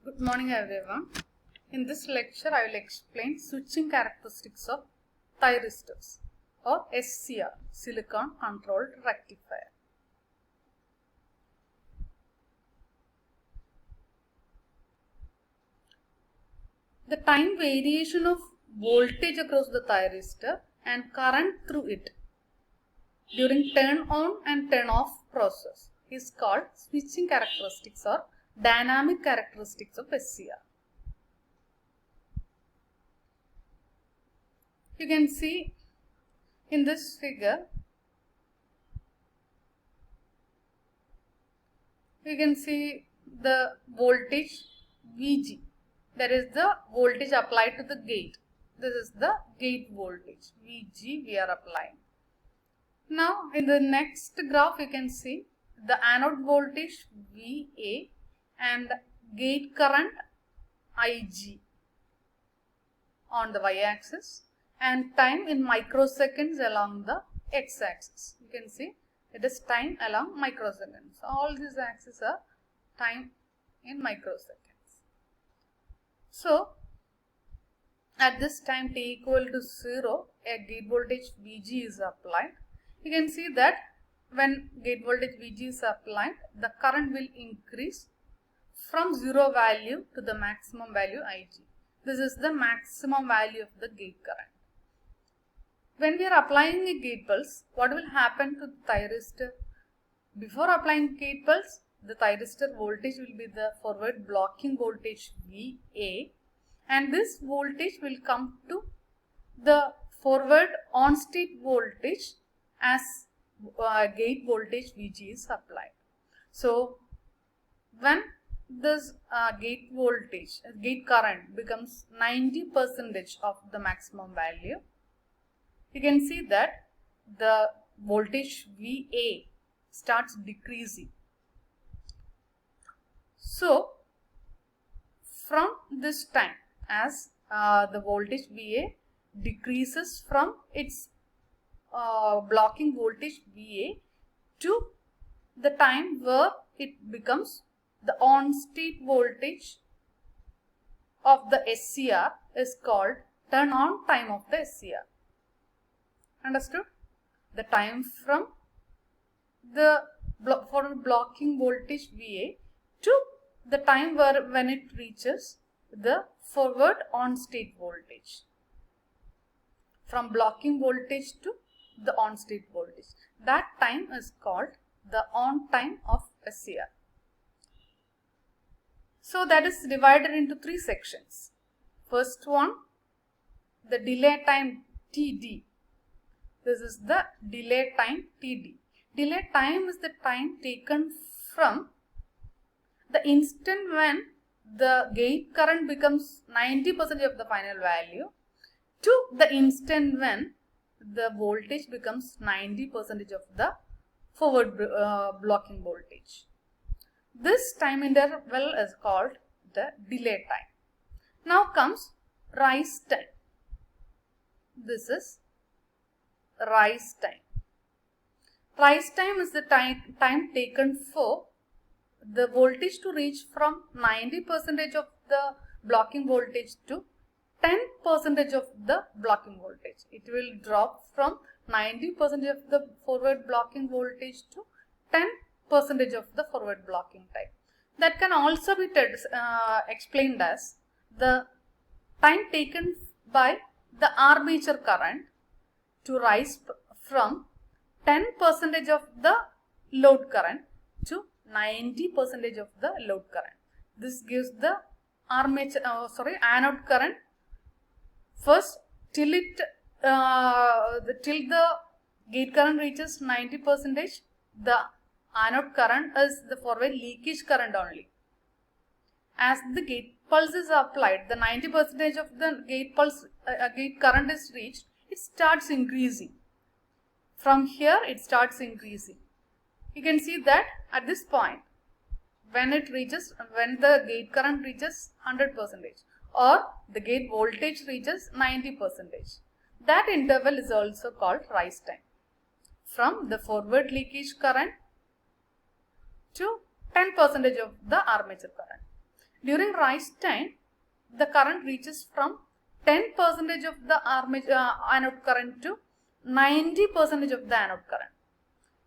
Good morning everyone. In this lecture I will explain switching characteristics of thyristors or SCR, silicon controlled rectifier. The time variation of voltage across the thyristor and current through it during turn on and turn off process is called switching characteristics or dynamic characteristics of SCR. You can see in this figure, you can see the voltage Vg, that is the voltage applied to the gate. This is the gate voltage Vg we are applying. Now in the next graph you can see the anode voltage Va and gate current Ig on the y-axis and time in microseconds along the x-axis. You can see it is time along microseconds. All these axes are time in microseconds. So at this time t equal to 0, a gate voltage Vg is applied. You can see that when gate voltage Vg is applied, the current will increase from 0 value to the maximum value Ig. This is the maximum value of the gate current. When we are applying a gate pulse, what will happen to the thyristor? Before applying gate pulse, the thyristor voltage will be the forward blocking voltage Va, and this voltage will come to the forward on state voltage as gate voltage Vg is applied. So when this gate voltage, gate current becomes 90% of the maximum value, you can see that the voltage Va starts decreasing. So from this time, as the voltage Va decreases from its blocking voltage Va to the time where it becomes the on state voltage of the SCR is called turn on time of the SCR. Understood? The time from the for blocking voltage Va to the time when it reaches the forward on state voltage. From blocking voltage to the on state voltage. That time is called the on time of SCR. So that is divided into 3 sections. First one, the delay time Td. This is the delay time Td. Delay time is the time taken from the instant when the gate current becomes 90% of the final value to the instant when the voltage becomes 90% of the forward blocking voltage. This time interval is called the delay time. Now comes rise time. This is rise time. Rise time is the time taken for the voltage to reach from 90% of the blocking voltage to 10% of the blocking voltage. It will drop from 90% of the forward blocking voltage to 10% of the forward blocking time. That can also be explained as the time taken by the armature current to rise from 10% of the load current to 90% of the load current. This gives the anode current first till the gate current reaches 90%. The anode current is the forward leakage current only. As the gate pulse is applied, the 90% of the gate current is reached. It starts increasing. From here it starts increasing. You can see that at this point, when the gate current reaches 100% or the gate voltage reaches 90%, that interval is also called rise time. From the forward leakage current to 10% of the armature current. During rise time, the current reaches from 10% of the anode current to 90% of the anode current.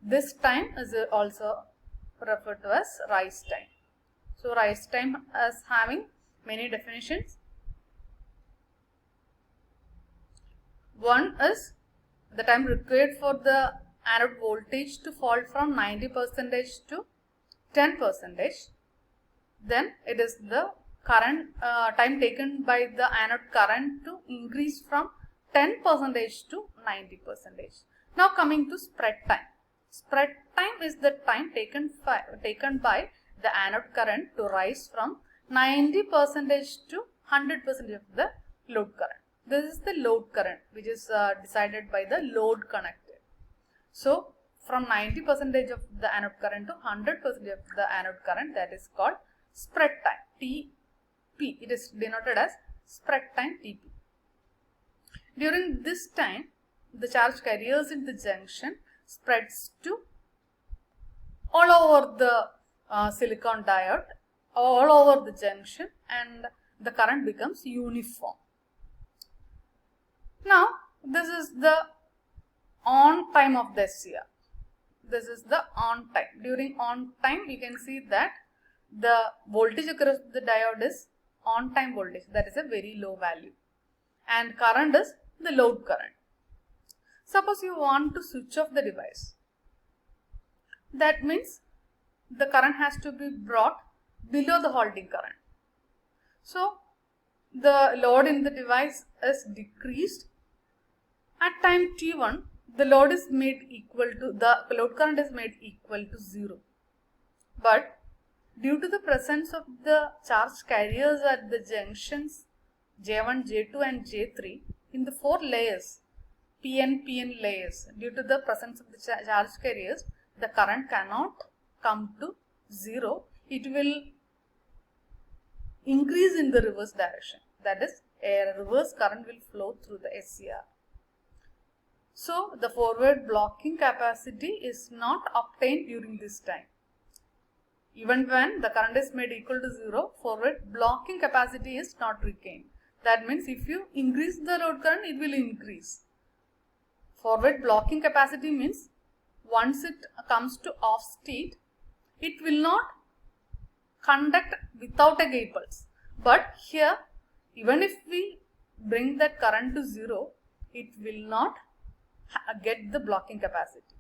This time is also referred to as rise time. So rise time is having many definitions. One is the time required for the anode voltage to fall from 90% to 10%. Then it is the current time taken by the anode current to increase from 10% to 90%. Now coming to spread time. Spread time is the time taken by the anode current to rise from 90% to 100% of the load current. This is the load current which is decided by the load connected. So from 90% of the anode current to 100% of the anode current, that is called spread time, TP. It is denoted as spread time, TP. During this time, the charge carriers in the junction spreads to all over the silicon diode, all over the junction, and the current becomes uniform. Now, this is the on time of the SCR. This is the on time. During on time, you can see that the voltage across the diode is on time voltage, that is a very low value, and current is the load current. Suppose you want to switch off the device. That means the current has to be brought below the holding current. So the load in the device is decreased. At time t1, the load is made equal to, the load current is made equal to 0. But due to the presence of the charge carriers at the junctions J1, J2 and J3 in the 4 layers, PN layers, due to the presence of the charge carriers, the current cannot come to 0. It will increase in the reverse direction. That is, a reverse current will flow through the SCR. So the forward blocking capacity is not obtained during this time. Even when the current is made equal to 0, forward blocking capacity is not retained. That means if you increase the load current, it will increase. Forward blocking capacity means once it comes to off state, it will not conduct without a gate pulse. But here, even if we bring that current to 0, it will not get the blocking capacity.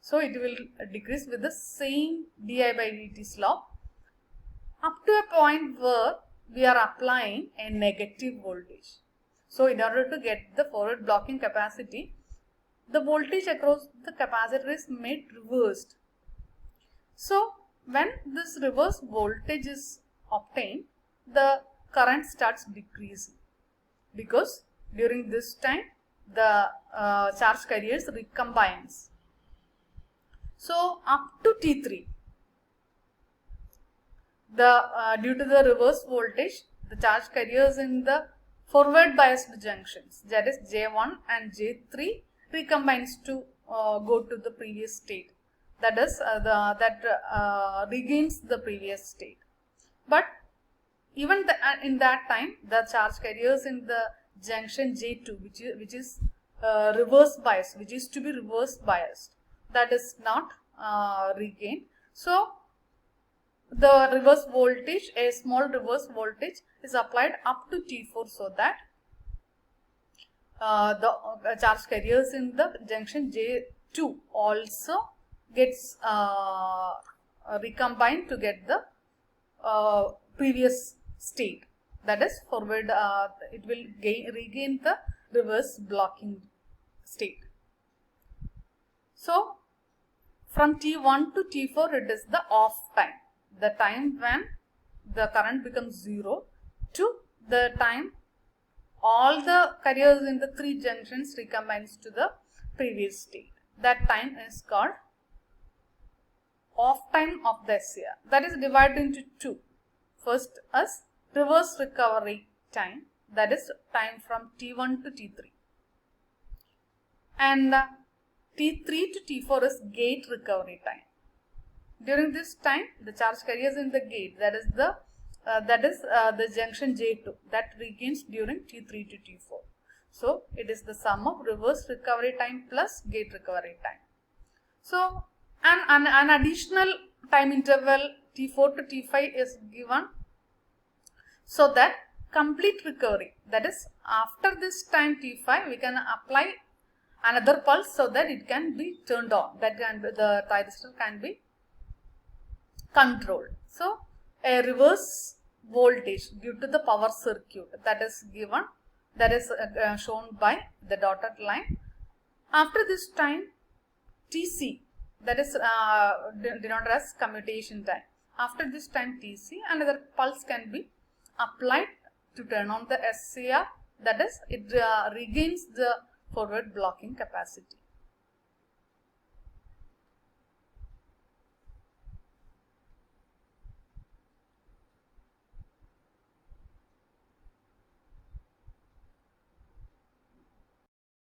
So it will decrease with the same di by dt slope up to a point where we are applying a negative voltage. So in order to get the forward blocking capacity, the voltage across the capacitor is made reversed. So when this reverse voltage is obtained, the current starts decreasing, because during this time the charge carriers recombines. So up to T3, due to the reverse voltage, the charge carriers in the forward biased junctions, that is J1 and J3, recombines to go to the previous state. That is regains the previous state. But even in that time, the charge carriers in the junction J2, which is reverse biased, which is to be reverse biased, that is not regained. So the reverse voltage, a small reverse voltage, is applied up to T4, so that the charge carriers in the junction J2 also gets recombined to get the previous state. That is forward, it will regain the reverse blocking state. So from T1 to T4, it is the off time, the time when the current becomes 0, to the time all the carriers in the 3 junctions recombines to the previous state. That time is called off time of the SCR. That is divided into 2. First is reverse recovery time, that is time from T1 to T3, and T3 to T4 is gate recovery time. During this time, the charge carriers in the gate, that is the that is the junction J2 that regains during T3 to T4. So it is the sum of reverse recovery time plus gate recovery time. So an additional time interval T4 to T5 is given so that complete recovery, that is after this time T5 we can apply another pulse so that it can be turned on, that can be, the thyristor can be controlled. So a reverse voltage due to the power circuit that is given, that is shown by the dotted line. After this time Tc, that is denoted as commutation time. After this time Tc, another pulse can be applied to turn on the SCR, that is it regains the forward blocking capacity.